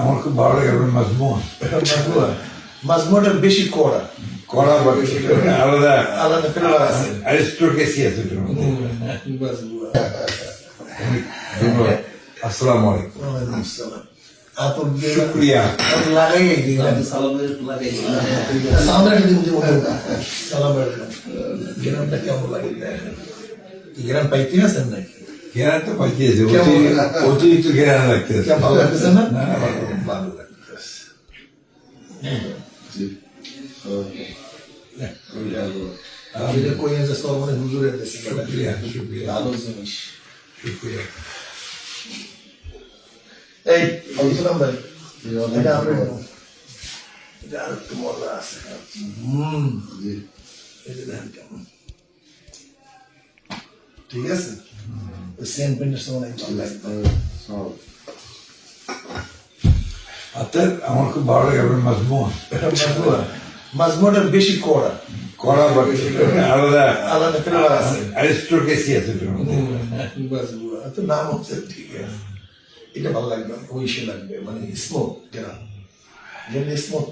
আমার খুব ভালো লাগে আপনার মাজমুন। মাজমুয়াটা বেশি কড়া কড়া বা আলাদা আলাদা ফ্লেভার আছে। অ্যারিস্টোক্রেসি আছে এটার মধ্যে। মাজমুয়া। ধন্যবাদ। আসসালামু আলাইকুম। ওয়ালাইকুম আসসালাম। আতর দিয়ে শুক্রিয়া। আতর লাগাইয়ে দিলাম। সালামের লাগাই সালামের দিন দিব সালামের গ্রামটা কেমন লাগে দেখেন। গ্রাম পাইতে আছেন নাকি? ঘেরা তো পাইতেছে, কেমন? অতিরিক্ত ঘেরা লাগতেছে। কেমন ভালো লাগতেছে না? না, না, ভালো। ভালো লাগতেছে। আমি যে কই যে সর্বনে হুজুরের দেশে শুক্রিয়া, শুক্রিয়া, ভালো জিনিস। শুক্রিয়া। এই বলছিলাম ভাই এটা আমরা এটা আর একটু মজা আছে। এই যে দেখেন কেমন ঠিক আছে। ওই সেন্ট পেন্টের সময় অনেক ভালো লাগবে। আপনার আমার খুব ভালো লাগে আপনার মাজমুন। মাজমুয়াটা বেশি কড়া কড়া বা আলাদা আলাদা ফ্লেভার আছে। অ্যারিস্টোক্রেসি আছে এটার মধ্যে। মাজমুয়া তো নাম হচ্ছে ঠিক আছে। এটা ভালো লাগবে ওইসে লাগবে মানে স্মোক যেটা স্মোক